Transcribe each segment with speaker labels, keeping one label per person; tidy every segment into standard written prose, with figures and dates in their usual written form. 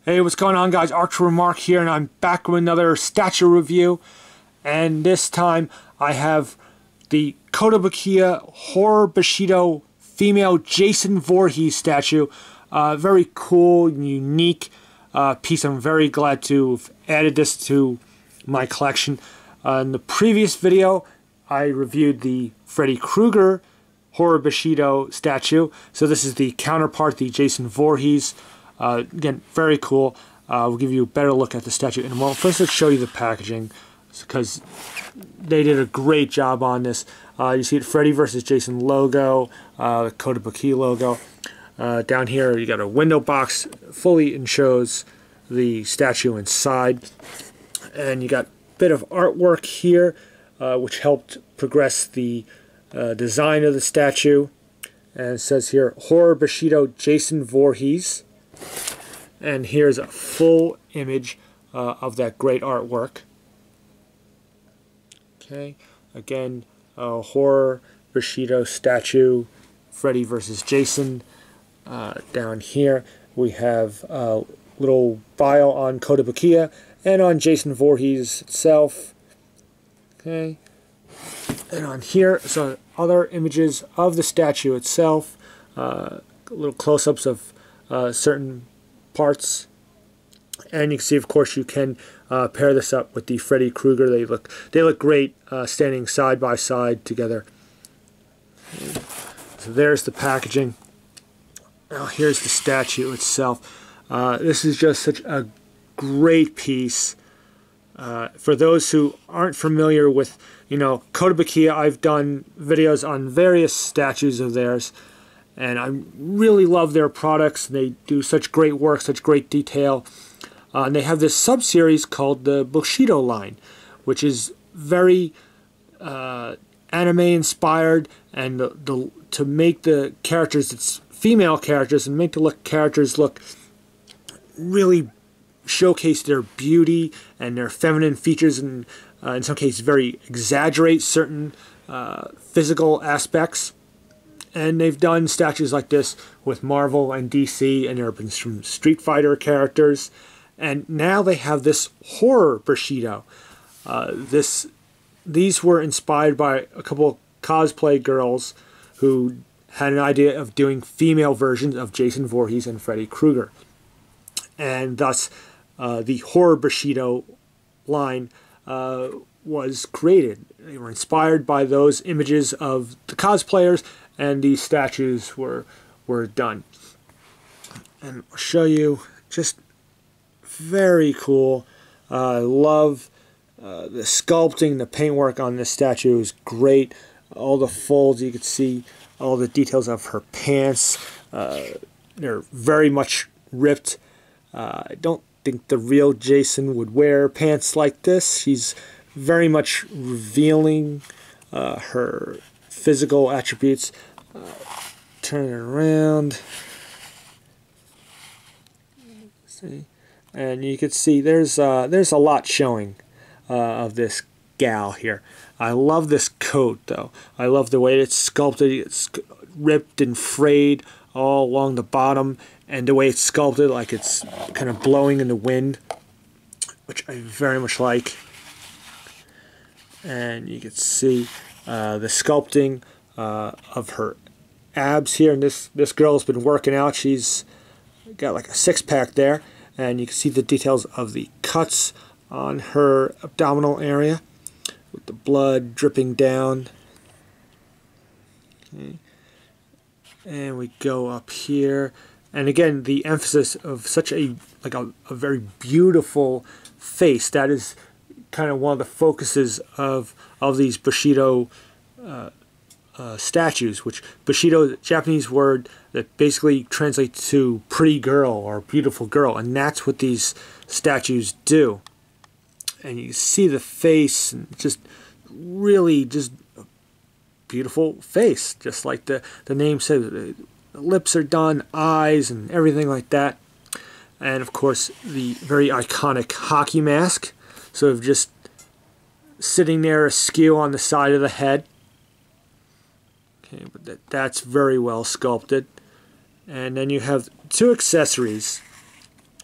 Speaker 1: Hey, what's going on, guys? Archer Mark here, and I'm back with another statue review. And this time I have the Kotobukiya Horror Bushido female Jason Voorhees statue. Very cool and unique piece. I'm very glad to have added this to my collection. In the previous video, I reviewed the Freddy Krueger Horror Bushido statue. So this is the counterpart, the Jason Voorhees. Again, very cool. We'll give you a better look at the statue in a moment. First, let's show you the packaging, because they did a great job on this. You see the Freddy vs. Jason logo, the Kotobukiya logo. Down here, you got a window box, fully shows the statue inside. And you got a bit of artwork here, which helped progress the design of the statue. And it says here, Horror Bushido Jason Voorhees. And here's a full image of that great artwork. Okay, again, Horror Bushido statue, Freddy versus Jason. Down here we have a little bio on Kotobukiya and on Jason Voorhees itself. Okay, and on here, so other images of the statue itself, little close-ups of certain parts, and you can see, of course, you can pair this up with the Freddy Krueger. They look great standing side by side together. So there's the packaging. Now here's the statue itself. This is just such a great piece. For those who aren't familiar with, Kotobukiya, I've done videos on various statues of theirs, and I really love their products. They do such great work, such great detail. And they have this sub-series called the Bishoujo line, which is very anime-inspired, and to make the characters, it's female characters, and make the characters look really showcase their beauty and their feminine features, and in some cases very exaggerate certain physical aspects. And they've done statues like this with Marvel and DC, and there have been some Street Fighter characters. And now they have this Horror Bushido. These were inspired by a couple of cosplay girls who had an idea of doing female versions of Jason Voorhees and Freddy Krueger. And thus, the Horror Bushido line was created. They were inspired by those images of the cosplayers, and these statues were done. And I'll show you, just very cool. I love the sculpting, the paintwork on this statue is great. All the folds, you can see all the details of her pants. They're very much ripped. I don't think the real Jason would wear pants like this. She's very much revealing her physical attributes. Turn it around. See, and you can see there's a lot showing of this gal here. I love this coat, though. I love the way it's sculpted. It's ripped and frayed all along the bottom, and the way it's sculpted, like it's kind of blowing in the wind, which I very much like. And you can see the sculpting of her abs here, and this girl's been working out. She's got like a six-pack there, and you can see the details of the cuts on her abdominal area with the blood dripping down. Okay. And we go up here, and again, the emphasis of such a very beautiful face. That is kind of one of the focuses of these Bushido statues, which Bushido, Japanese word that basically translates to pretty girl or beautiful girl, and that's what these statues do. And you see the face, and just really just a beautiful face, just like the name says. The lips are done, eyes, and everything like that. And of course, the very iconic hockey mask, sort of just sitting there askew on the side of the head. Okay, but that's very well sculpted. And then you have two accessories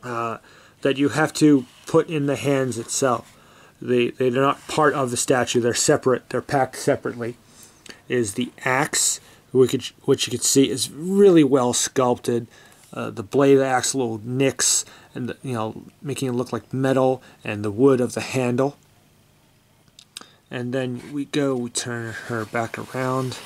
Speaker 1: that you have to put in the hands itself. They're not part of the statue. They're separate. They're packed separately. Is the axe, which you can see is really well sculpted. The blade of the axe, little nicks, and making it look like metal, and the wood of the handle. And then we turn her back around,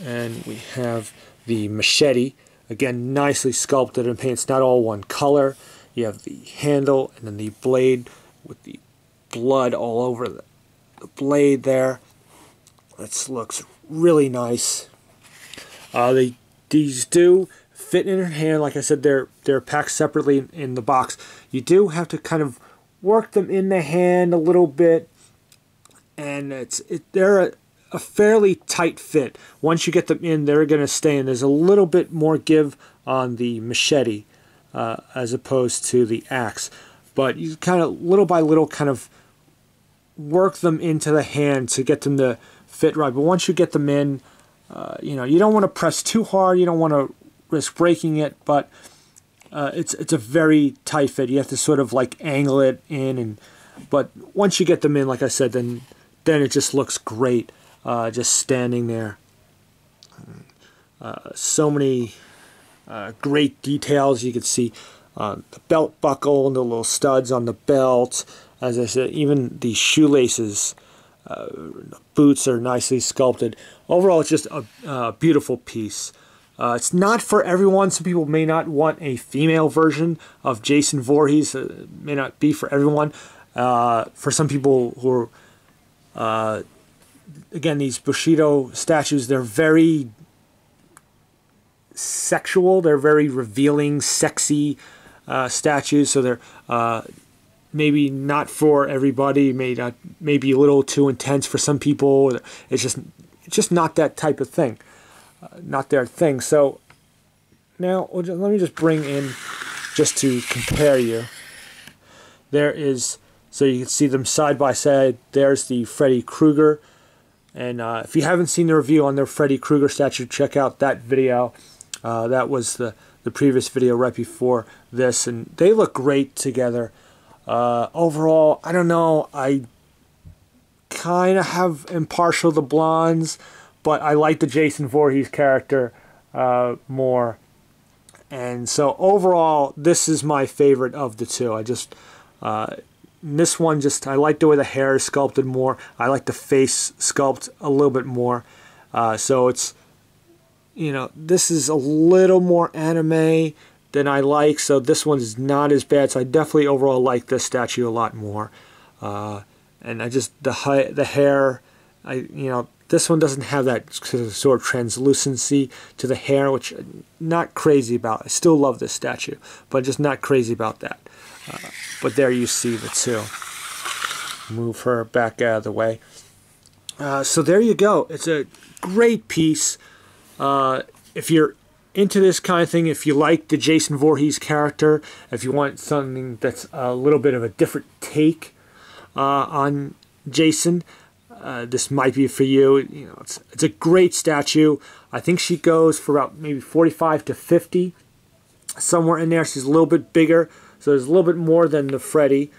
Speaker 1: and we have the machete. Again, nicely sculpted and painted. It's not all one color. You have the handle and then the blade with the blood all over the blade there. This looks really nice. These do fit in her hand. Like I said, they're packed separately in the box. You do have to kind of work them in the hand a little bit, and they're a fairly tight fit. Once you get them in, they're going to stay in. There's a little bit more give on the machete as opposed to the axe, but you kind of little by little kind of work them into the hand to get them to fit right. But once you get them in, you don't want to press too hard. You don't want to risk breaking it, but it's a very tight fit. You have to sort of like angle it in, but once you get them in, like I said, then it just looks great. Just standing there. So many great details. You can see the belt buckle and the little studs on the belt. As I said, even the shoelaces, the boots are nicely sculpted. Overall, it's just a beautiful piece. It's not for everyone. Some people may not want a female version of Jason Voorhees. It may not be for everyone. For some people who are again, these Bushido statues, they're very sexual. They're very revealing, sexy statues. So they're maybe not for everybody. Maybe a little too intense for some people. It's just not that type of thing. Not their thing. So now let me just bring in, just to compare you. So you can see them side by side. There's the Freddy Krueger. And if you haven't seen the review on their Freddy Krueger statue, check out that video. That was the previous video right before this, and they look great together. Overall, I don't know. I kind of am partial to the blondes, but I like the Jason Voorhees character more. And so overall, this is my favorite of the two. This one, I like the way the hair is sculpted more. I like the face sculpt a little bit more. So it's, this is a little more anime than I like. So this one's not as bad. So I definitely overall like this statue a lot more. And the hair, this one doesn't have that sort of translucency to the hair, which I'm not crazy about. I still love this statue, but just not crazy about that. But there you see the two. Move her back out of the way. So there you go. It's a great piece. If you're into this kind of thing, if you like the Jason Voorhees character, if you want something that's a little bit of a different take on Jason, this might be for you. It's a great statue. I think she goes for about maybe 45 to 50, somewhere in there. She's a little bit bigger. So there's a little bit more than the Freddy.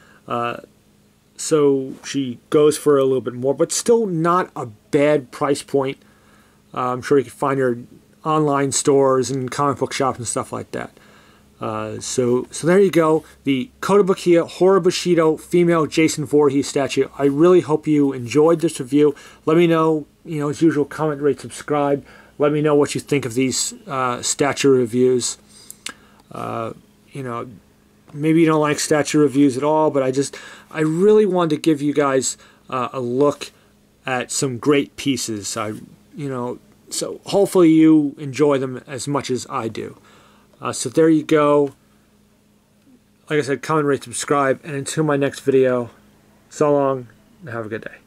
Speaker 1: So she goes for a little bit more, but still not a bad price point. I'm sure you can find her online stores and comic book shops and stuff like that. So there you go. The Kotobukiya Horror Bushido female Jason Voorhees statue. I really hope you enjoyed this review. Let me know, as usual, comment, rate, subscribe. Let me know what you think of these statue reviews. Maybe you don't like statue reviews at all, but I really wanted to give you guys a look at some great pieces. So hopefully you enjoy them as much as I do. So there you go. Like I said, comment, rate, subscribe, and until my next video, so long, and have a good day.